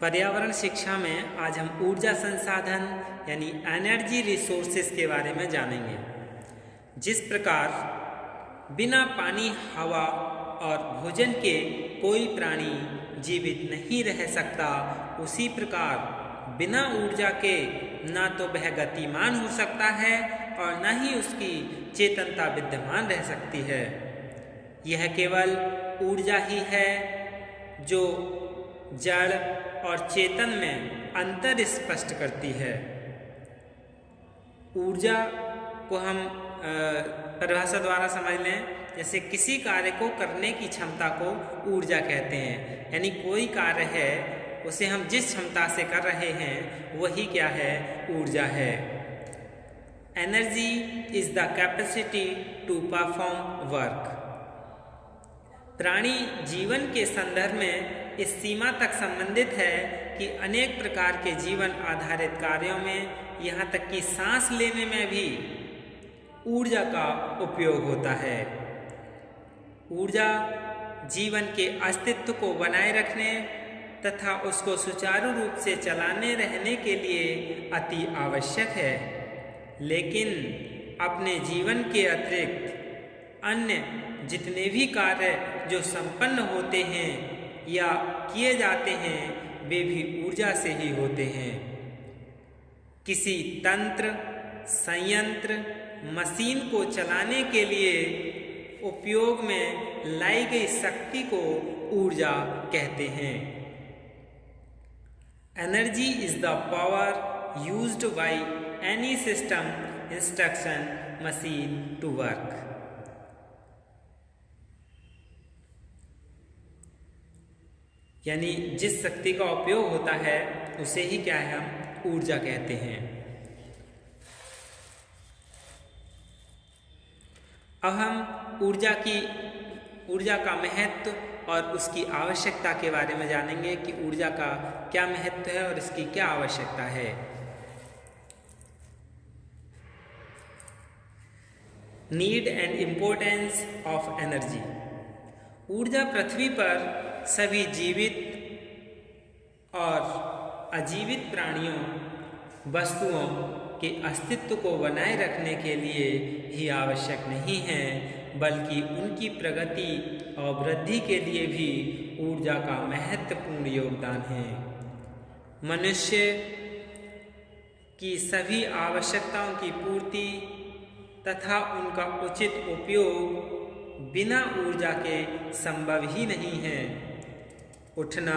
पर्यावरण शिक्षा में आज हम ऊर्जा संसाधन यानी एनर्जी रिसोर्सेज के बारे में जानेंगे। जिस प्रकार बिना पानी, हवा और भोजन के कोई प्राणी जीवित नहीं रह सकता, उसी प्रकार बिना ऊर्जा के ना तो वह गतिमान हो सकता है और न ही उसकी चेतनता विद्यमान रह सकती है। यह केवल ऊर्जा ही है जो जड़ और चेतन में अंतर स्पष्ट करती है। ऊर्जा को हम परिभाषा द्वारा समझ लें, जैसे किसी कार्य को करने की क्षमता को ऊर्जा कहते हैं। यानी कोई कार्य है, उसे हम जिस क्षमता से कर रहे हैं वही क्या है, ऊर्जा है। Energy is the capacity to perform work. प्राणी जीवन के संदर्भ में इस सीमा तक संबंधित है कि अनेक प्रकार के जीवन आधारित कार्यों में, यहाँ तक कि सांस लेने में भी ऊर्जा का उपयोग होता है। ऊर्जा जीवन के अस्तित्व को बनाए रखने तथा उसको सुचारू रूप से चलाने रहने के लिए अति आवश्यक है, लेकिन अपने जीवन के अतिरिक्त अन्य जितने भी कार्य जो संपन्न होते हैं या किए जाते हैं वे भी ऊर्जा से ही होते हैं। किसी तंत्र, संयंत्र, मशीन को चलाने के लिए उपयोग में लाई गई शक्ति को ऊर्जा कहते हैं। Energy is the power used by any system, instruction, machine to work. यानी जिस शक्ति का उपयोग होता है उसे ही क्या है, हम ऊर्जा कहते हैं। अब हम ऊर्जा का महत्व और उसकी आवश्यकता के बारे में जानेंगे कि ऊर्जा का क्या महत्व है और इसकी क्या आवश्यकता है। Need and importance of energy. ऊर्जा पृथ्वी पर सभी जीवित और अजीवित प्राणियों, वस्तुओं के अस्तित्व को बनाए रखने के लिए ही आवश्यक नहीं है, बल्कि उनकी प्रगति और वृद्धि के लिए भी ऊर्जा का महत्वपूर्ण योगदान है। मनुष्य की सभी आवश्यकताओं की पूर्ति तथा उनका उचित उपयोग बिना ऊर्जा के संभव ही नहीं है। उठना,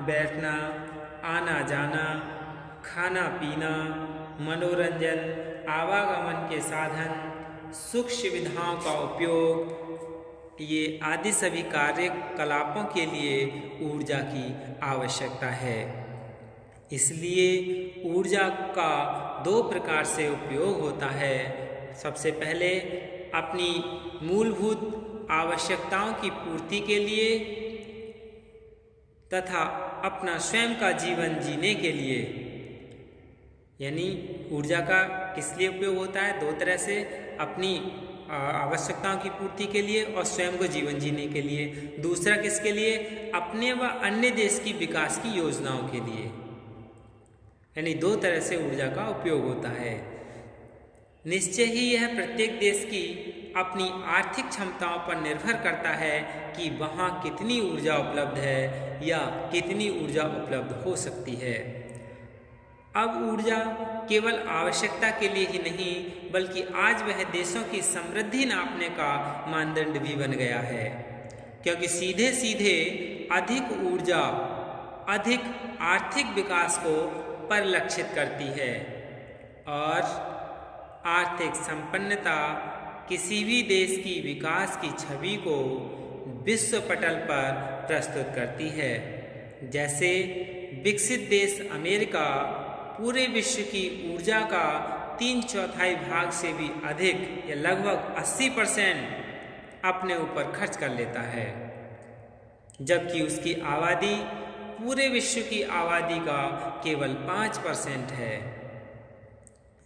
बैठना, आना जाना, खाना पीना, मनोरंजन, आवागमन के साधन, सुख सुविधाओं का उपयोग, ये आदि सभी कार्यकलापों के लिए ऊर्जा की आवश्यकता है। इसलिए ऊर्जा का दो प्रकार से उपयोग होता है। सबसे पहले अपनी मूलभूत आवश्यकताओं की पूर्ति के लिए तथा अपना स्वयं का जीवन जीने के लिए। यानी ऊर्जा का किस लिए उपयोग होता है, दो तरह से, अपनी आवश्यकताओं की पूर्ति के लिए और स्वयं को जीवन जीने के लिए। दूसरा किसके लिए, अपने व अन्य देश की विकास की योजनाओं के लिए। यानी दो तरह से ऊर्जा का उपयोग होता है। निश्चय ही यह प्रत्येक देश की अपनी आर्थिक क्षमताओं पर निर्भर करता है कि वहाँ कितनी ऊर्जा उपलब्ध है या कितनी ऊर्जा उपलब्ध हो सकती है। अब ऊर्जा केवल आवश्यकता के लिए ही नहीं, बल्कि आज वह देशों की समृद्धि नापने का मानदंड भी बन गया है, क्योंकि सीधे सीधे अधिक ऊर्जा अधिक आर्थिक विकास को परिलक्षित करती है और आर्थिक संपन्नता किसी भी देश की विकास की छवि को विश्व पटल पर प्रस्तुत करती है। जैसे विकसित देश अमेरिका पूरे विश्व की ऊर्जा का 3/4 भाग से भी अधिक या लगभग 80% अपने ऊपर खर्च कर लेता है, जबकि उसकी आबादी पूरे विश्व की आबादी का केवल 5% है।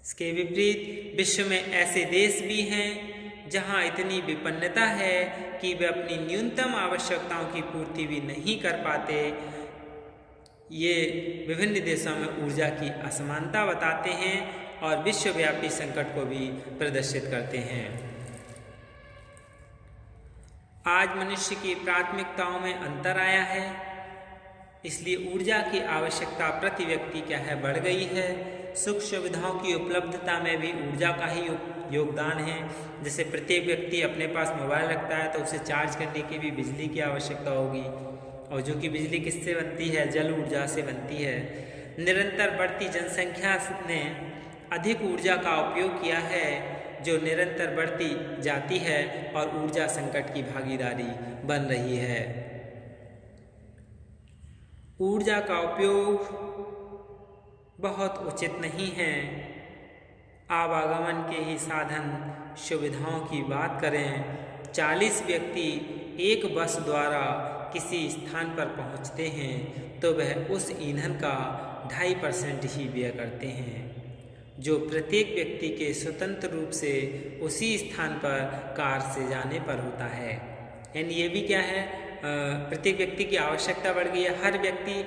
इसके विपरीत विश्व में ऐसे देश भी हैं जहां इतनी विपन्नता है कि वे अपनी न्यूनतम आवश्यकताओं की पूर्ति भी नहीं कर पाते ये विभिन्न देशों में ऊर्जा की असमानता बताते हैं और विश्वव्यापी संकट को भी प्रदर्शित करते हैं। आज मनुष्य की प्राथमिकताओं में अंतर आया है, इसलिए ऊर्जा की आवश्यकता प्रति व्यक्ति क्या है, बढ़ गई है। सुख सुविधाओं की उपलब्धता में भी ऊर्जा का ही योगदान है। जैसे प्रत्येक व्यक्ति अपने पास मोबाइल रखता है तो उसे चार्ज करने की भी बिजली की आवश्यकता होगी, और जो कि बिजली किससे बनती है, जल ऊर्जा से बनती है। निरंतर बढ़ती जनसंख्या ने अधिक ऊर्जा का उपयोग किया है, जो निरंतर बढ़ती जाती है और ऊर्जा संकट की भागीदारी बन रही है। ऊर्जा का उपयोग बहुत उचित नहीं है। आवागमन के ही साधन सुविधाओं की बात करें, 40 व्यक्ति एक बस द्वारा किसी स्थान पर पहुंचते हैं तो वह उस ईंधन का 2.5% ही व्यय करते हैं, जो प्रत्येक व्यक्ति के स्वतंत्र रूप से उसी स्थान पर कार से जाने पर होता है। यानी ये भी क्या है, प्रत्येक व्यक्ति की आवश्यकता बढ़ गई है। हर व्यक्ति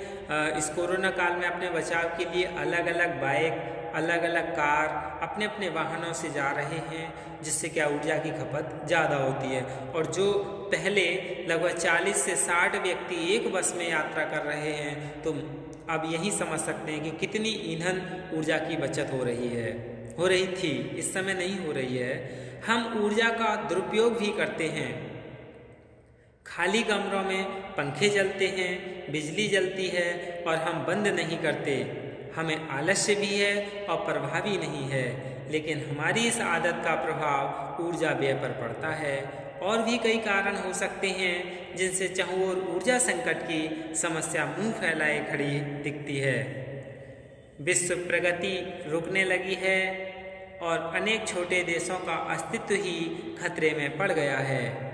इस कोरोना काल में अपने बचाव के लिए अलग अलग बाइक, अलग अलग कार, अपने अपने वाहनों से जा रहे हैं, जिससे क्या ऊर्जा की खपत ज़्यादा होती है। और जो पहले लगभग 40 से 60 व्यक्ति एक बस में यात्रा कर रहे हैं, तो अब यही समझ सकते हैं कि कितनी ईंधन ऊर्जा की बचत हो रही थी, इस समय नहीं हो रही है। हम ऊर्जा का दुरुपयोग भी करते हैं। खाली कमरों में पंखे चलते हैं, बिजली जलती है और हम बंद नहीं करते। हमें आलस्य भी है और प्रभावी नहीं है, लेकिन हमारी इस आदत का प्रभाव ऊर्जा व्यय पर पड़ता है। और भी कई कारण हो सकते हैं जिनसे चहुओर ऊर्जा संकट की समस्या मुंह फैलाए खड़ी दिखती है। विश्व प्रगति रुकने लगी है और अनेक छोटे देशों का अस्तित्व ही खतरे में पड़ गया है।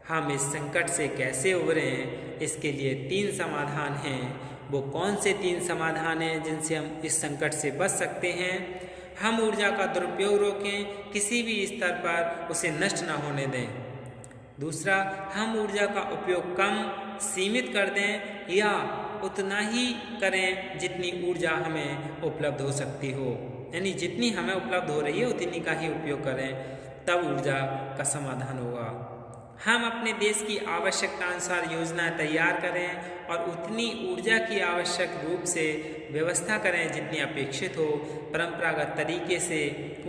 हम इस संकट से कैसे उबरें, इसके लिए 3 समाधान हैं। वो कौन से 3 समाधान हैं जिनसे हम इस संकट से बच सकते हैं? हम ऊर्जा का दुरुपयोग रोकें, किसी भी स्तर पर उसे नष्ट न होने दें। दूसरा, हम ऊर्जा का उपयोग कम सीमित कर दें या उतना ही करें जितनी ऊर्जा हमें उपलब्ध हो सकती हो। यानी जितनी हमें उपलब्ध हो रही है उतनी का ही उपयोग करें, तब ऊर्जा का समाधान होगा। हम अपने देश की आवश्यकता अनुसार योजनाएं तैयार करें और उतनी ऊर्जा की आवश्यक रूप से व्यवस्था करें जितनी अपेक्षित हो। परंपरागत तरीके से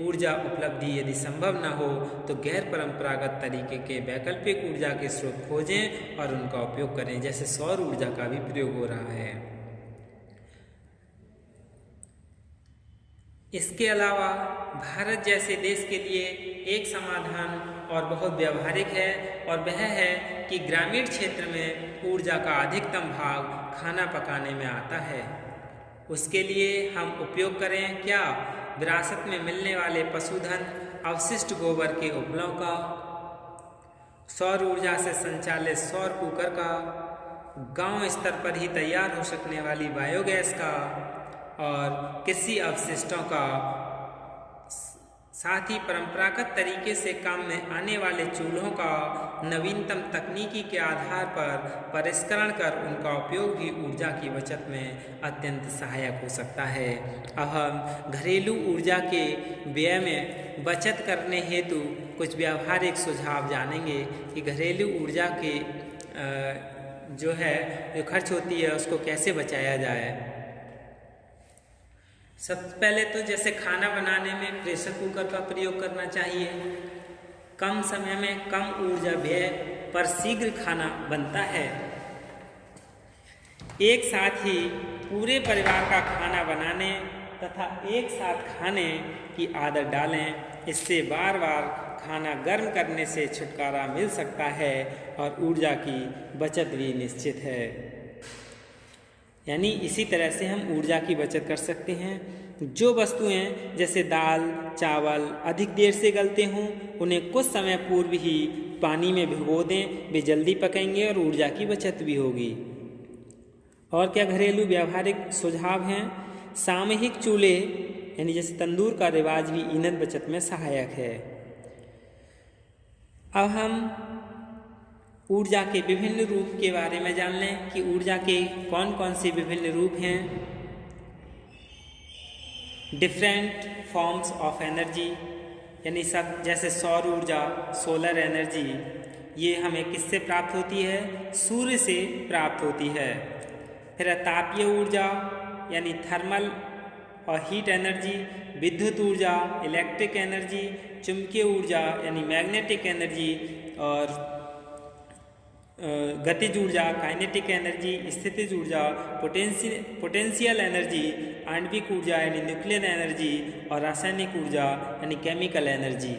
ऊर्जा उपलब्धि यदि संभव न हो तो गैर परंपरागत तरीके के वैकल्पिक ऊर्जा के स्रोत खोजें और उनका उपयोग करें, जैसे सौर ऊर्जा का भी प्रयोग हो रहा है। इसके अलावा भारत जैसे देश के लिए एक समाधान और बहुत व्यावहारिक है, और वह है कि ग्रामीण क्षेत्र में ऊर्जा का अधिकतम भाग खाना पकाने में आता है। उसके लिए हम उपयोग करें क्या, विरासत में मिलने वाले पशुधन अवशिष्ट गोबर के उपलों का, सौर ऊर्जा से संचालित सौर कुकर का, गांव स्तर पर ही तैयार हो सकने वाली बायोगैस का और कृषि अवशिष्टों का, साथ ही परंपरागत तरीके से काम में आने वाले चूल्हों का नवीनतम तकनीकी के आधार पर परिष्करण कर उनका उपयोग भी ऊर्जा की बचत में अत्यंत सहायक हो सकता है। अब हम घरेलू ऊर्जा के व्यय में बचत करने हेतु कुछ व्यावहारिक सुझाव जानेंगे कि घरेलू ऊर्जा के जो खर्च होती है उसको कैसे बचाया जाए। सबसे पहले तो जैसे खाना बनाने में प्रेशर कुकर का प्रयोग करना चाहिए। कम समय में कम ऊर्जा व्यय पर शीघ्र खाना बनता है। एक साथ ही पूरे परिवार का खाना बनाने तथा एक साथ खाने की आदत डालें। इससे बार बार खाना गर्म करने से छुटकारा मिल सकता है और ऊर्जा की बचत भी निश्चित है। यानी इसी तरह से हम ऊर्जा की बचत कर सकते हैं। जो वस्तुएं जैसे दाल चावल अधिक देर से गलते हों उन्हें कुछ समय पूर्व ही पानी में भिगो दें, वे जल्दी पकेंगे और ऊर्जा की बचत भी होगी। और क्या घरेलू व्यावहारिक सुझाव हैं? सामूहिक चूल्हे यानी जैसे तंदूर का रिवाज भी ईंधन बचत में सहायक है। अब हम ऊर्जा के विभिन्न रूप के बारे में जान लें कि ऊर्जा के कौन कौन से विभिन्न रूप हैं। डिफरेंट फॉर्म्स ऑफ एनर्जी, यानी सब जैसे सौर ऊर्जा, सोलर एनर्जी, ये हमें किससे प्राप्त होती है? सूर्य से प्राप्त होती है। फिर तापीय ऊर्जा यानी थर्मल और हीट एनर्जी, विद्युत ऊर्जा इलेक्ट्रिक एनर्जी, चुंबकीय ऊर्जा यानी मैग्नेटिक एनर्जी, और गतिज ऊर्जा काइनेटिक एनर्जी, स्थितिज ऊर्जा पोटेंशियल एनर्जी, आणविक ऊर्जा यानी न्यूक्लियर एनर्जी, और रासायनिक ऊर्जा यानी केमिकल एनर्जी।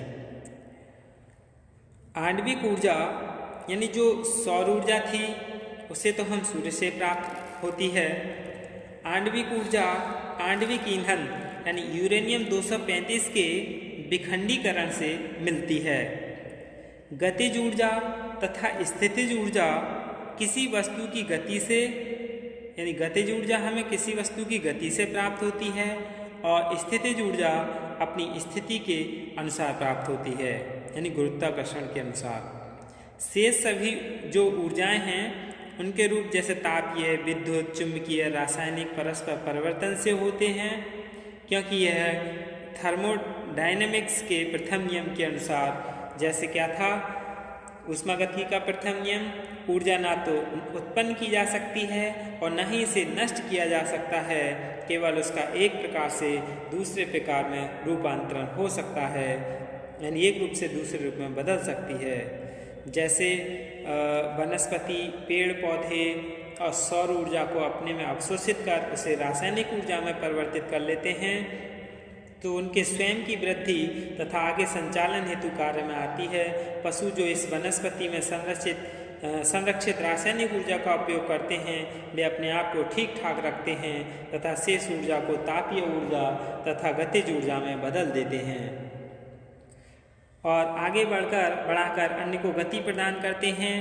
आणविक ऊर्जा यानी जो सौर ऊर्जा थी उसे तो हम सूर्य से प्राप्त होती है। आणविक ऊर्जा आणविक ईंधन यानी यूरेनियम 235 के विखंडीकरण से मिलती है। गतिज ऊर्जा तथा स्थितिज ऊर्जा किसी वस्तु की गति से, यानी गतिज ऊर्जा हमें किसी वस्तु की गति से प्राप्त होती है, और स्थितिज ऊर्जा अपनी स्थिति के अनुसार प्राप्त होती है, यानी गुरुत्वाकर्षण के अनुसार। शेष सभी जो ऊर्जाएं हैं उनके रूप जैसे तापीय, विद्युत, चुंबकीय, रासायनिक परस्पर परिवर्तन से होते हैं, क्योंकि यह थर्मोडायनेमिक्स के प्रथम नियम के अनुसार, जैसे क्या था ऊष्मागतिकी का प्रथम नियम, ऊर्जा ना तो उत्पन्न की जा सकती है और न ही इसे नष्ट किया जा सकता है, केवल उसका एक प्रकार से दूसरे प्रकार में रूपांतरण हो सकता है, यानी एक रूप से दूसरे रूप में बदल सकती है। जैसे वनस्पति, पेड़ पौधे और सौर ऊर्जा को अपने में अवशोषित कर उसे रासायनिक ऊर्जा में परिवर्तित कर लेते हैं, तो उनके स्वयं की वृद्धि तथा आगे संचालन हेतु कार्य में आती है। पशु जो इस वनस्पति में संरक्षित रासायनिक ऊर्जा का उपयोग करते हैं, वे अपने आप को ठीक ठाक रखते हैं तथा शेष ऊर्जा को तापीय ऊर्जा तथा गतिज ऊर्जा में बदल देते हैं और आगे बढ़ाकर अन्य को गति प्रदान करते हैं।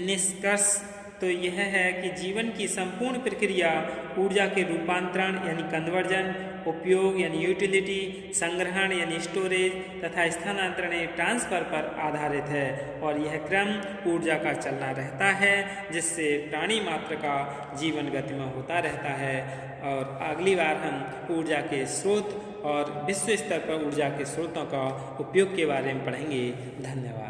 निष्कर्ष तो यह है कि जीवन की संपूर्ण प्रक्रिया ऊर्जा के रूपांतरण यानी कन्वर्जन, उपयोग यानी यूटिलिटी, संग्रहण यानी स्टोरेज तथा स्थानांतरण यानी ट्रांसफर पर आधारित है, और यह क्रम ऊर्जा का चलना रहता है, जिससे प्राणी मात्र का जीवन गतिमय होता रहता है। और अगली बार हम ऊर्जा के स्रोत और विश्व स्तर पर ऊर्जा के स्रोतों का उपयोग के बारे में पढ़ेंगे। धन्यवाद।